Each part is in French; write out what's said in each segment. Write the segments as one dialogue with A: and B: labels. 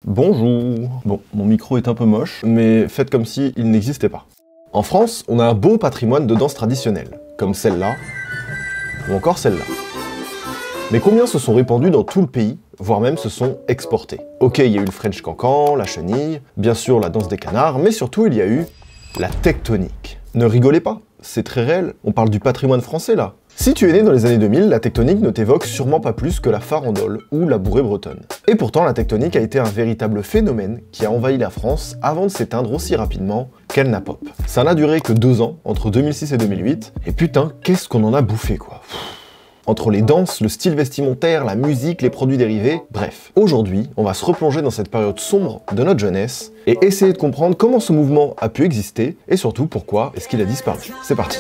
A: Bonjour. Bon, mon micro est un peu moche, mais faites comme si il n'existait pas. En France, on a un beau patrimoine de danses traditionnelles, comme celle-là, ou encore celle-là. Mais combien se sont répandus dans tout le pays, voire même se sont exportés? Ok, il y a eu le French Cancan, la chenille, bien sûr la danse des canards, mais surtout il y a eu la tectonique. Ne rigolez pas, c'est très réel, on parle du patrimoine français là. Si tu es né dans les années 2000, la tectonique ne t'évoque sûrement pas plus que la farandole ou la bourrée bretonne. Et pourtant, la tectonique a été un véritable phénomène qui a envahi la France avant de s'éteindre aussi rapidement qu'elle n'a pop. Ça n'a duré que 2 ans, entre 2006 et 2008, et putain, qu'est-ce qu'on en a bouffé quoi. Entre les danses, le style vestimentaire, la musique, les produits dérivés, bref. Aujourd'hui, on va se replonger dans cette période sombre de notre jeunesse et essayer de comprendre comment ce mouvement a pu exister et surtout pourquoi est-ce qu'il a disparu. C'est parti.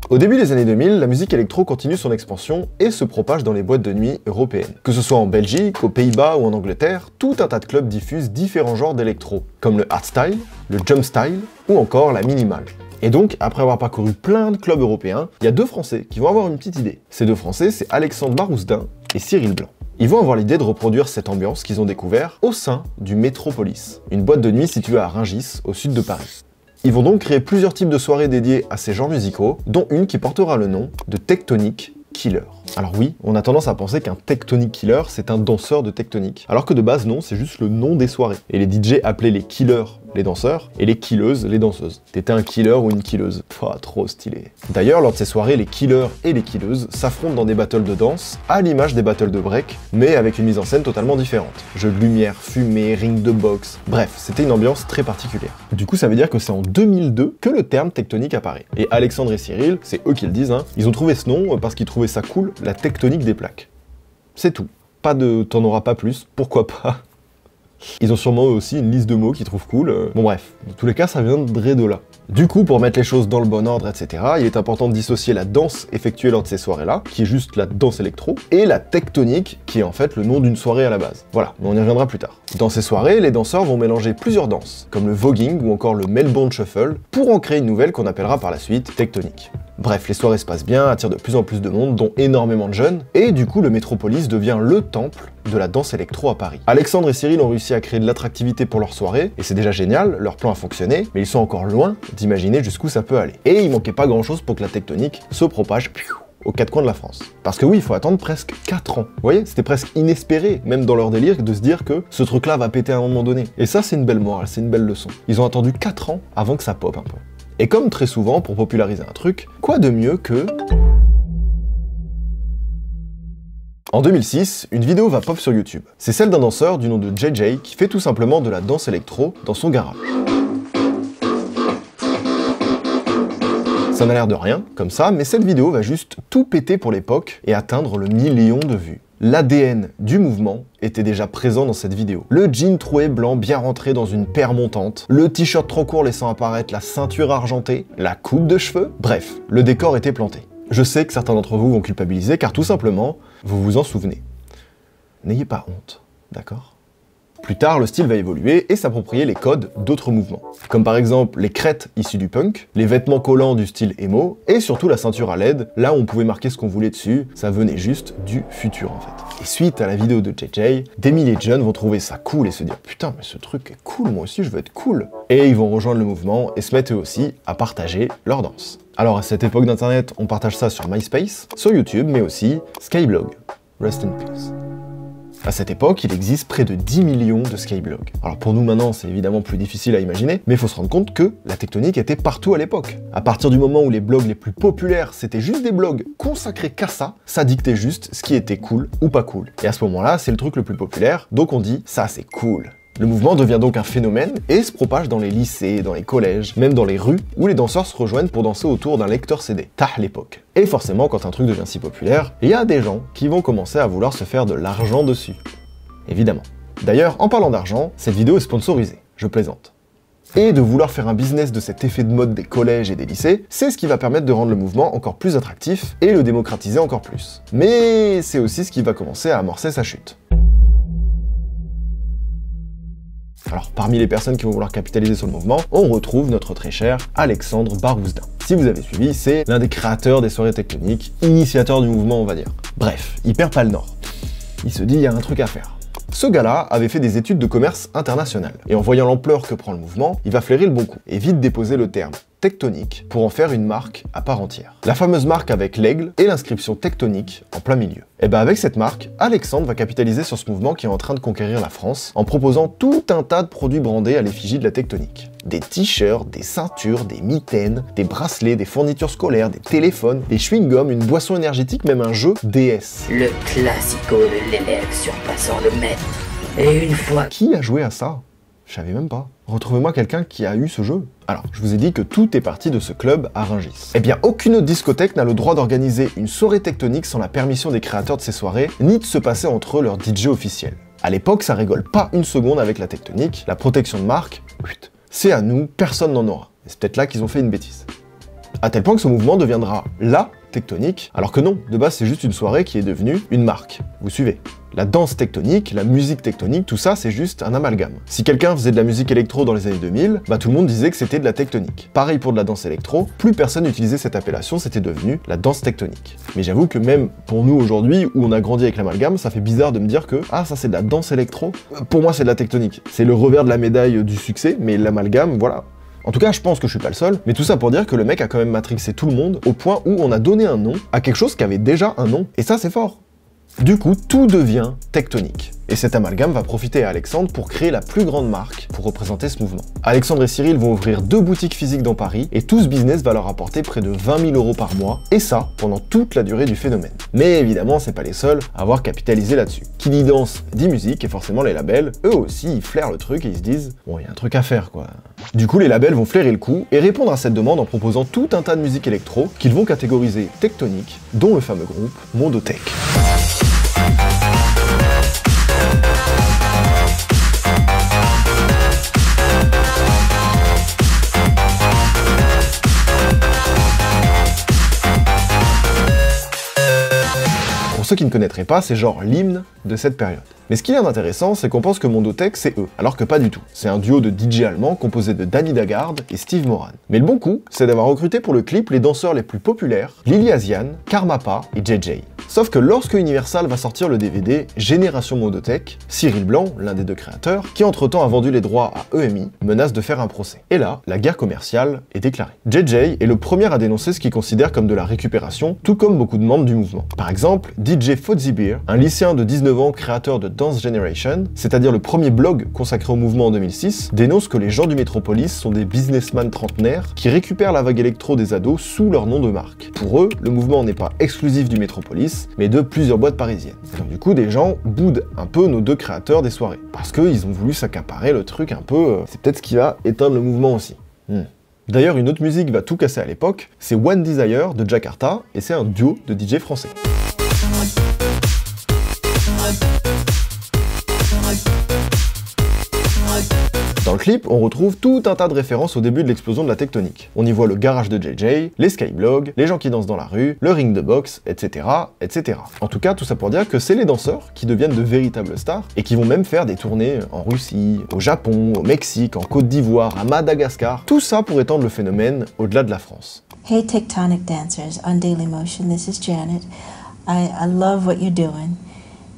A: Au début des années 2000, la musique électro continue son expansion et se propage dans les boîtes de nuit européennes. Que ce soit en Belgique, aux Pays-Bas ou en Angleterre, tout un tas de clubs diffusent différents genres d'électro, comme le hardstyle, le jump style ou encore la minimale. Et donc, après avoir parcouru plein de clubs européens, il y a 2 Français qui vont avoir une petite idée. Ces 2 Français, c'est Alexandre Barousdin et Cyril Blanc. Ils vont avoir l'idée de reproduire cette ambiance qu'ils ont découvert au sein du Metropolis, une boîte de nuit située à Rungis, au sud de Paris. Ils vont donc créer plusieurs types de soirées dédiées à ces genres musicaux, dont une qui portera le nom de Tectonic Killer. Alors oui, on a tendance à penser qu'un Tectonic Killer, c'est un danseur de tectonique, alors que de base non, c'est juste le nom des soirées. Et les DJ appelaient les killers les danseurs, et les killeuses les danseuses. T'étais un killer ou une killeuse. Pouah, trop stylé. D'ailleurs, lors de ces soirées, les killers et les killeuses s'affrontent dans des battles de danse, à l'image des battles de break, mais avec une mise en scène totalement différente. Jeux de lumière, fumée, ring de boxe, bref, c'était une ambiance très particulière. Du coup, ça veut dire que c'est en 2002 que le terme tectonique apparaît. Et Alexandre et Cyril, c'est eux qui le disent, hein, ils ont trouvé ce nom parce qu'ils trouvaient ça cool, la tectonique des plaques. C'est tout. Pas de t'en auras pas plus, pourquoi pas. Ils ont sûrement eux aussi une liste de mots qu'ils trouvent cool. Bon bref, dans tous les cas, ça viendrait de là. Du coup, pour mettre les choses dans le bon ordre, etc., il est important de dissocier la danse effectuée lors de ces soirées-là, qui est juste la danse électro, et la tectonique, qui est en fait le nom d'une soirée à la base. Voilà, mais on y reviendra plus tard. Dans ces soirées, les danseurs vont mélanger plusieurs danses, comme le voguing ou encore le Melbourne Shuffle, pour en créer une nouvelle qu'on appellera par la suite tectonique. Bref, les soirées se passent bien, attirent de plus en plus de monde, dont énormément de jeunes, et du coup le Metropolis devient le temple de la danse électro à Paris. Alexandre et Cyril ont réussi à créer de l'attractivité pour leur soirée, et c'est déjà génial, leur plan a fonctionné, mais ils sont encore loin d'imaginer jusqu'où ça peut aller. Et il manquait pas grand chose pour que la tectonique se propage aux 4 coins de la France. Parce que oui, il faut attendre presque 4 ans. Vous voyez, c'était presque inespéré, même dans leur délire, de se dire que ce truc-là va péter à un moment donné. Et ça, c'est une belle morale, c'est une belle leçon. Ils ont attendu 4 ans avant que ça pop un peu. Et comme très souvent, pour populariser un truc, quoi de mieux que... En 2006, une vidéo va pop sur YouTube. C'est celle d'un danseur du nom de JJ qui fait tout simplement de la danse électro dans son garage. Ça n'a l'air de rien, comme ça, mais cette vidéo va juste tout péter pour l'époque et atteindre le 1 million de vues. L'ADN du mouvement était déjà présent dans cette vidéo. Le jean troué blanc bien rentré dans une paire montante, le t-shirt trop court laissant apparaître la ceinture argentée, la coupe de cheveux, bref, le décor était planté. Je sais que certains d'entre vous vont culpabiliser car tout simplement, vous vous en souvenez. N'ayez pas honte, d'accord ? Plus tard, le style va évoluer et s'approprier les codes d'autres mouvements, comme par exemple les crêtes issues du punk, les vêtements collants du style emo, et surtout la ceinture à LED, là où on pouvait marquer ce qu'on voulait dessus, ça venait juste du futur en fait. Et suite à la vidéo de JJ, des milliers de jeunes vont trouver ça cool et se dire « Putain, mais ce truc est cool, moi aussi je veux être cool !» Et ils vont rejoindre le mouvement et se mettre eux aussi à partager leur danse. Alors à cette époque d'internet, on partage ça sur MySpace, sur YouTube, mais aussi Skyblog. Rest in peace. À cette époque, il existe près de 10 millions de skyblogs. Alors pour nous maintenant, c'est évidemment plus difficile à imaginer, mais il faut se rendre compte que la tectonique était partout à l'époque. À partir du moment où les blogs les plus populaires, c'était juste des blogs consacrés qu'à ça, ça dictait juste ce qui était cool ou pas cool. Et à ce moment-là, c'est le truc le plus populaire, donc on dit « ça c'est cool ». Le mouvement devient donc un phénomène et se propage dans les lycées, dans les collèges, même dans les rues, où les danseurs se rejoignent pour danser autour d'un lecteur CD. Tah l'époque. Et forcément, quand un truc devient si populaire, il y a des gens qui vont commencer à vouloir se faire de l'argent dessus. Évidemment. D'ailleurs, en parlant d'argent, cette vidéo est sponsorisée. Je plaisante. Et de vouloir faire un business de cet effet de mode des collèges et des lycées, c'est ce qui va permettre de rendre le mouvement encore plus attractif et le démocratiser encore plus. Mais c'est aussi ce qui va commencer à amorcer sa chute. Alors, parmi les personnes qui vont vouloir capitaliser sur le mouvement, on retrouve notre très cher Alexandre Barouzdin. Si vous avez suivi, c'est l'un des créateurs des soirées tectoniques, initiateur du mouvement, on va dire. Bref, il perd pas le nord. Il se dit, il y a un truc à faire. Ce gars-là avait fait des études de commerce international, et en voyant l'ampleur que prend le mouvement, il va flairer le bon coup, et vite déposer le terme tectonique pour en faire une marque à part entière. La fameuse marque avec l'aigle et l'inscription tectonique en plein milieu. Et ben avec cette marque, Alexandre va capitaliser sur ce mouvement qui est en train de conquérir la France en proposant tout un tas de produits brandés à l'effigie de la tectonique. Des t-shirts, des ceintures, des mitaines, des bracelets, des fournitures scolaires, des téléphones, des chewing-gums, une boisson énergétique, même un jeu DS.
B: Le classico de l'élève surpassant le maître. Et une fois...
A: Qui a joué à ça? Je savais même pas. Retrouvez-moi quelqu'un qui a eu ce jeu. Alors, je vous ai dit que tout est parti de ce club à Rungis. Eh bien, aucune autre discothèque n'a le droit d'organiser une soirée tectonique sans la permission des créateurs de ces soirées, ni de se passer entre eux leur DJ officiel. À l'époque, ça rigole pas une seconde avec la tectonique, la protection de marque, c'est à nous, personne n'en aura. Et c'est peut-être là qu'ils ont fait une bêtise. À tel point que ce mouvement deviendra la tectonique, alors que non, de base c'est juste une soirée qui est devenue une marque. Vous suivez? La danse tectonique, la musique tectonique, tout ça c'est juste un amalgame. Si quelqu'un faisait de la musique électro dans les années 2000, bah tout le monde disait que c'était de la tectonique. Pareil pour de la danse électro, plus personne n'utilisait cette appellation, c'était devenu la danse tectonique. Mais j'avoue que même pour nous aujourd'hui, où on a grandi avec l'amalgame, ça fait bizarre de me dire que ah ça c'est de la danse électro. Pour moi c'est de la tectonique. C'est le revers de la médaille du succès, mais l'amalgame, voilà. En tout cas, je pense que je suis pas le seul, mais tout ça pour dire que le mec a quand même matrixé tout le monde au point où on a donné un nom à quelque chose qui avait déjà un nom. Et ça, c'est fort. Du coup, tout devient tectonique. Et cet amalgame va profiter à Alexandre pour créer la plus grande marque pour représenter ce mouvement. Alexandre et Cyril vont ouvrir 2 boutiques physiques dans Paris, et tout ce business va leur apporter près de 20 000 € par mois, et ça, pendant toute la durée du phénomène. Mais évidemment, c'est pas les seuls à avoir capitalisé là-dessus. Qui dit danse, dit musique, et forcément les labels, eux aussi, ils flairent le truc et ils se disent « bon, il y a un truc à faire, quoi ». Du coup, les labels vont flairer le coup et répondre à cette demande en proposant tout un tas de musique électro qu'ils vont catégoriser tectonique, dont le fameux groupe Mondotech. Pour ceux qui ne connaîtraient pas, c'est genre l'hymne de cette période. Mais ce qui est intéressant, c'est qu'on pense que Mondotech, c'est eux, alors que pas du tout. C'est un duo de DJ allemands composé de Danny Dagard et Steve Moran. Mais le bon coup, c'est d'avoir recruté pour le clip les danseurs les plus populaires, Lily Asian, Karmapa et JJ. Sauf que lorsque Universal va sortir le DVD Génération Mondotech, Cyril Blanc, l'un des 2 créateurs, qui entre-temps a vendu les droits à EMI, menace de faire un procès. Et là, la guerre commerciale est déclarée. JJ est le premier à dénoncer ce qu'il considère comme de la récupération, tout comme beaucoup de membres du mouvement. Par exemple, DJ Fozzy Beer, un lycéen de 19 ans créateur de Dance Generation, c'est-à-dire le premier blog consacré au mouvement en 2006, dénonce que les gens du Métropolis sont des businessmen trentenaires qui récupèrent la vague électro des ados sous leur nom de marque. Pour eux, le mouvement n'est pas exclusif du Métropolis, mais de plusieurs boîtes parisiennes. Et donc du coup, des gens boudent un peu nos 2 créateurs des soirées, parce qu'ils ont voulu s'accaparer le truc un peu... c'est peut-être ce qui va éteindre le mouvement aussi. D'ailleurs, une autre musique va tout casser à l'époque, c'est One Desire de Jakarta, et c'est un duo de DJ français. Dans le clip, on retrouve tout un tas de références au début de l'explosion de la tectonique. On y voit le garage de JJ, les skyblogs, les gens qui dansent dans la rue, le ring de boxe, etc., etc. En tout cas, tout ça pour dire que c'est les danseurs qui deviennent de véritables stars et qui vont même faire des tournées en Russie, au Japon, au Mexique, en Côte d'Ivoire, à Madagascar. Tout ça pour étendre le phénomène au-delà de la France.
C: Hey Tectonic dancers on Dailymotion, this is Janet. I love what you're doing.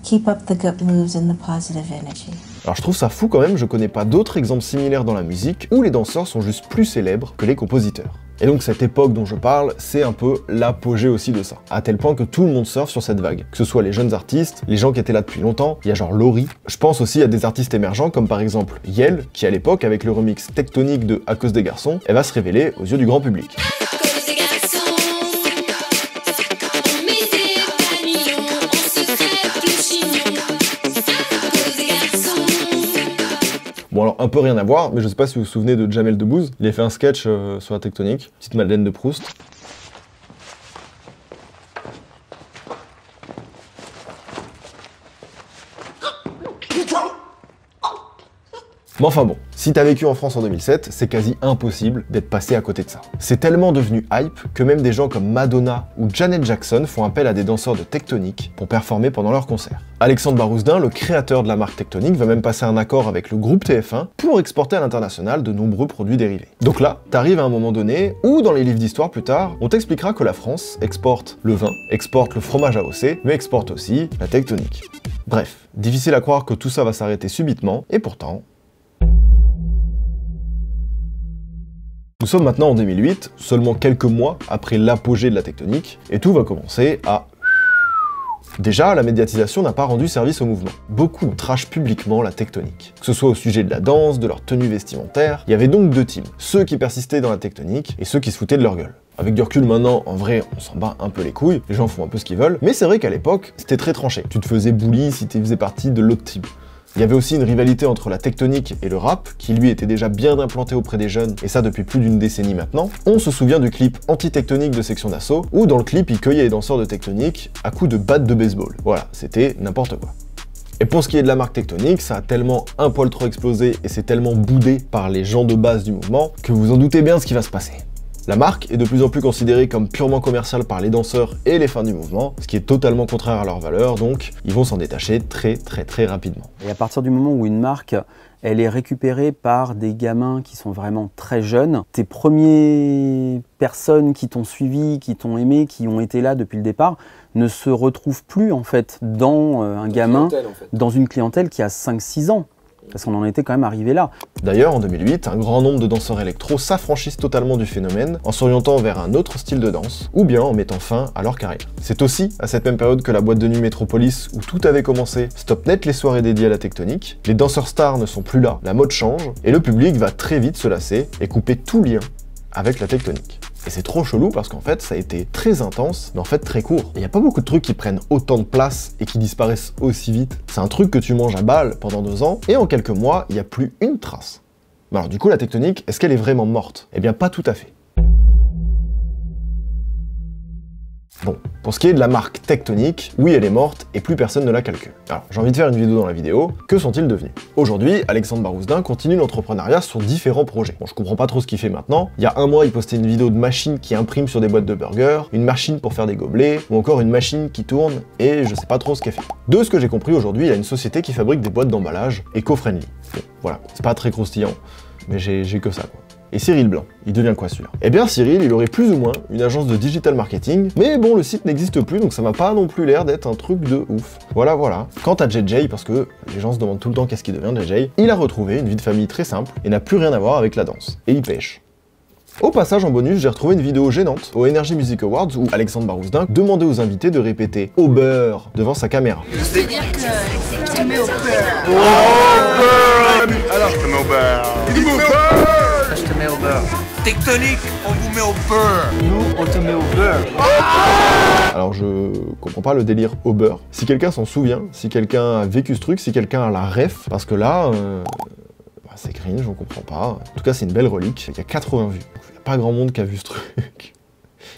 C: Keep up the good moves and the positive energy.
A: Alors je trouve ça fou quand même, je connais pas d'autres exemples similaires dans la musique où les danseurs sont juste plus célèbres que les compositeurs. Et donc cette époque dont je parle, c'est un peu l'apogée aussi de ça. À tel point que tout le monde surfe sur cette vague. Que ce soit les jeunes artistes, les gens qui étaient là depuis longtemps, il y a genre Laurie. Je pense aussi à des artistes émergents comme par exemple Yel, qui à l'époque, avec le remix tectonique de À cause des garçons, elle va se révéler aux yeux du grand public. Bon alors un peu rien à voir, mais je sais pas si vous vous souvenez de Jamel Debbouze, il a fait un sketch sur la tectonique, petite Madeleine de Proust. Mais enfin bon, si t'as vécu en France en 2007, c'est quasi impossible d'être passé à côté de ça. C'est tellement devenu hype que même des gens comme Madonna ou Janet Jackson font appel à des danseurs de Tectonic pour performer pendant leurs concerts. Alexandre Barouzdin, le créateur de la marque Tectonic, va même passer un accord avec le groupe TF1 pour exporter à l'international de nombreux produits dérivés. Donc là, t'arrives à un moment donné où dans les livres d'histoire plus tard, on t'expliquera que la France exporte le vin, exporte le fromage AOC, mais exporte aussi la Tectonic. Bref, difficile à croire que tout ça va s'arrêter subitement, et pourtant... Nous sommes maintenant en 2008, seulement quelques mois après l'apogée de la Tectonic, et tout va commencer à... Déjà, la médiatisation n'a pas rendu service au mouvement. Beaucoup trashent publiquement la Tectonic. Que ce soit au sujet de la danse, de leur tenue vestimentaire, il y avait donc deux teams. Ceux qui persistaient dans la Tectonic, et ceux qui se foutaient de leur gueule. Avec du recul maintenant, en vrai, on s'en bat un peu les couilles, les gens font un peu ce qu'ils veulent, mais c'est vrai qu'à l'époque, c'était très tranché. Tu te faisais bully si tu faisais partie de l'autre team. Il y avait aussi une rivalité entre la Tectonic et le rap, qui lui était déjà bien implanté auprès des jeunes, et ça depuis plus d'une décennie maintenant. On se souvient du clip anti-Tectonic de Section d'Assaut, où dans le clip, il cueillait les danseurs de Tectonic à coups de batte de baseball. Voilà, c'était n'importe quoi. Et pour ce qui est de la marque Tectonic, ça a tellement un poil trop explosé, et c'est tellement boudé par les gens de base du mouvement, que vous en doutez bien ce qui va se passer. La marque est de plus en plus considérée comme purement commerciale par les danseurs et les fans du mouvement, ce qui est totalement contraire à leurs valeurs, donc ils vont s'en détacher très rapidement.
D: Et à partir du moment où une marque, elle est récupérée par des gamins qui sont vraiment très jeunes, tes premières personnes qui t'ont suivi, qui t'ont aimé, qui ont été là depuis le départ, ne se retrouvent plus en fait dans un gamin, dans une clientèle qui a 5-6 ans. Parce qu'on en était quand même arrivé là.
A: D'ailleurs, en 2008, un grand nombre de danseurs électro s'affranchissent totalement du phénomène en s'orientant vers un autre style de danse, ou bien en mettant fin à leur carrière. C'est aussi à cette même période que la boîte de nuit Metropolis, où tout avait commencé, stoppe net les soirées dédiées à la Tectonic, les danseurs stars ne sont plus là, la mode change, et le public va très vite se lasser et couper tout lien avec la Tectonic. Et c'est trop chelou parce qu'en fait, ça a été très intense, mais en fait très court. Il n'y a pas beaucoup de trucs qui prennent autant de place et qui disparaissent aussi vite. C'est un truc que tu manges à balle pendant 2 ans, et en quelques mois, il n'y a plus une trace. Mais alors du coup, la Tectonic, est-ce qu'elle est vraiment morte? Eh bien, pas tout à fait. Bon, pour ce qui est de la marque Tectonic, oui elle est morte et plus personne ne la calcule. Alors j'ai envie de faire une vidéo dans la vidéo, que sont-ils devenus? Aujourd'hui, Alexandre Barouzdin continue l'entrepreneuriat sur différents projets. Bon, je comprends pas trop ce qu'il fait maintenant. Il y a un mois, il postait une vidéo de machine qui imprime sur des boîtes de burgers, une machine pour faire des gobelets, ou encore une machine qui tourne, et je sais pas trop ce qu'elle fait. De ce que j'ai compris aujourd'hui, il y a une société qui fabrique des boîtes d'emballage éco-friendly. Bon, voilà, c'est pas très croustillant, mais j'ai que ça quoi. Et Cyril Blanc, il devient quoi celui-là? Eh bien Cyril, il aurait plus ou moins une agence de digital marketing, mais bon, le site n'existe plus, donc ça m'a pas non plus l'air d'être un truc de ouf. Voilà. Quant à JJ, parce que les gens se demandent tout le temps qu'est-ce qu'il devient JJ, il a retrouvé une vie de famille très simple et n'a plus rien à voir avec la danse. Et il pêche. Au passage, en bonus, j'ai retrouvé une vidéo gênante au Energy Music Awards où Alexandre Barouzdin demandait aux invités de répéter « au beurre » devant sa caméra.
E: C'est-à-dire que tu te mets au beurre.
F: Alors je te mets au beurre.
E: Je te mets au beurre.
F: Tectonic, on vous met au beurre.
E: Nous, on te met au beurre.
A: Alors je comprends pas le délire au beurre. Si quelqu'un s'en souvient, si quelqu'un a vécu ce truc, si quelqu'un a la ref, parce que là... c'est cringe, on comprend pas. En tout cas, c'est une belle relique. Il y a 80 vues. Il n'y a pas grand monde qui a vu ce truc.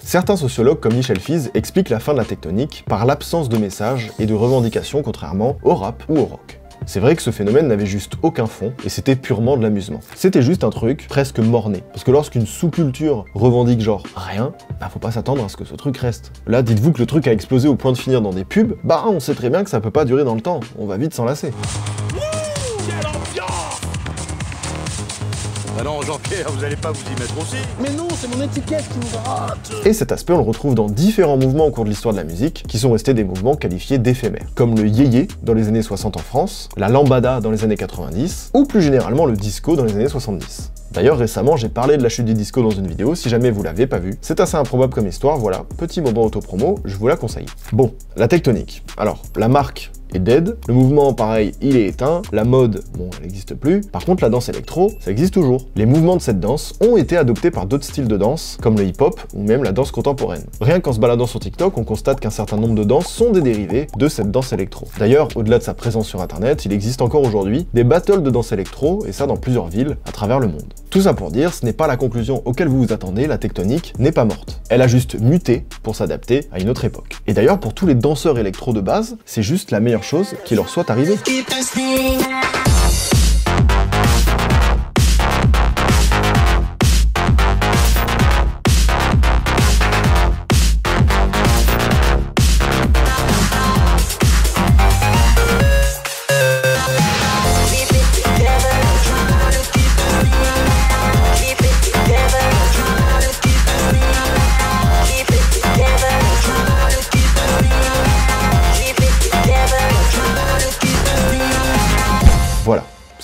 A: Certains sociologues, comme Michel Fize, expliquent la fin de la Tectonic par l'absence de messages et de revendications, contrairement au rap ou au rock. C'est vrai que ce phénomène n'avait juste aucun fond, et c'était purement de l'amusement. C'était juste un truc presque mort-né. Parce que lorsqu'une sous-culture revendique genre rien, bah faut pas s'attendre à ce que ce truc reste. Là, dites-vous que le truc a explosé au point de finir dans des pubs, bah on sait très bien que ça peut pas durer dans le temps. On va vite s'en lasser.
F: Ah non, Jean-Pierre, vous allez pas vous y mettre aussi?
E: Mais non, c'est mon étiquette qui nous rate.
A: Et cet aspect, on le retrouve dans différents mouvements au cours de l'histoire de la musique, qui sont restés des mouvements qualifiés d'éphémères, comme le yéyé dans les années 60 en France, la lambada dans les années 90, ou plus généralement le disco dans les années 70. D'ailleurs, récemment, j'ai parlé de la chute du disco dans une vidéo, si jamais vous l'avez pas vue. C'est assez improbable comme histoire, voilà, petit moment autopromo, je vous la conseille. Bon, la Tectonic. Alors, la marque est dead, le mouvement pareil il est éteint, la mode bon elle n'existe plus, par contre la danse électro ça existe toujours. Les mouvements de cette danse ont été adoptés par d'autres styles de danse comme le hip-hop ou même la danse contemporaine. Rien qu'en se baladant sur TikTok on constate qu'un certain nombre de danses sont des dérivés de cette danse électro. D'ailleurs au-delà de sa présence sur internet, il existe encore aujourd'hui des battles de danse électro et ça dans plusieurs villes à travers le monde. Tout ça pour dire, ce n'est pas la conclusion auquel vous vous attendez, la Tectonic n'est pas morte. Elle a juste muté pour s'adapter à une autre époque. Et d'ailleurs pour tous les danseurs électro de base, c'est juste la meilleure chose qui leur soit arrivée.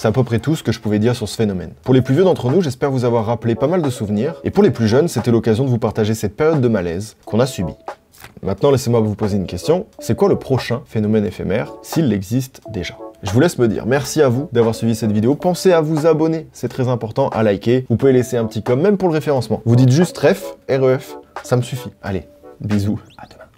A: C'est à peu près tout ce que je pouvais dire sur ce phénomène. Pour les plus vieux d'entre nous, j'espère vous avoir rappelé pas mal de souvenirs, et pour les plus jeunes, c'était l'occasion de vous partager cette période de malaise qu'on a subie. Maintenant, laissez-moi vous poser une question. C'est quoi le prochain phénomène éphémère, s'il existe déjà? Je vous laisse me dire. Merci à vous d'avoir suivi cette vidéo. Pensez à vous abonner, c'est très important, à liker. Vous pouvez laisser un petit com, même pour le référencement. Vous dites juste REF, ça me suffit. Allez, bisous, à demain.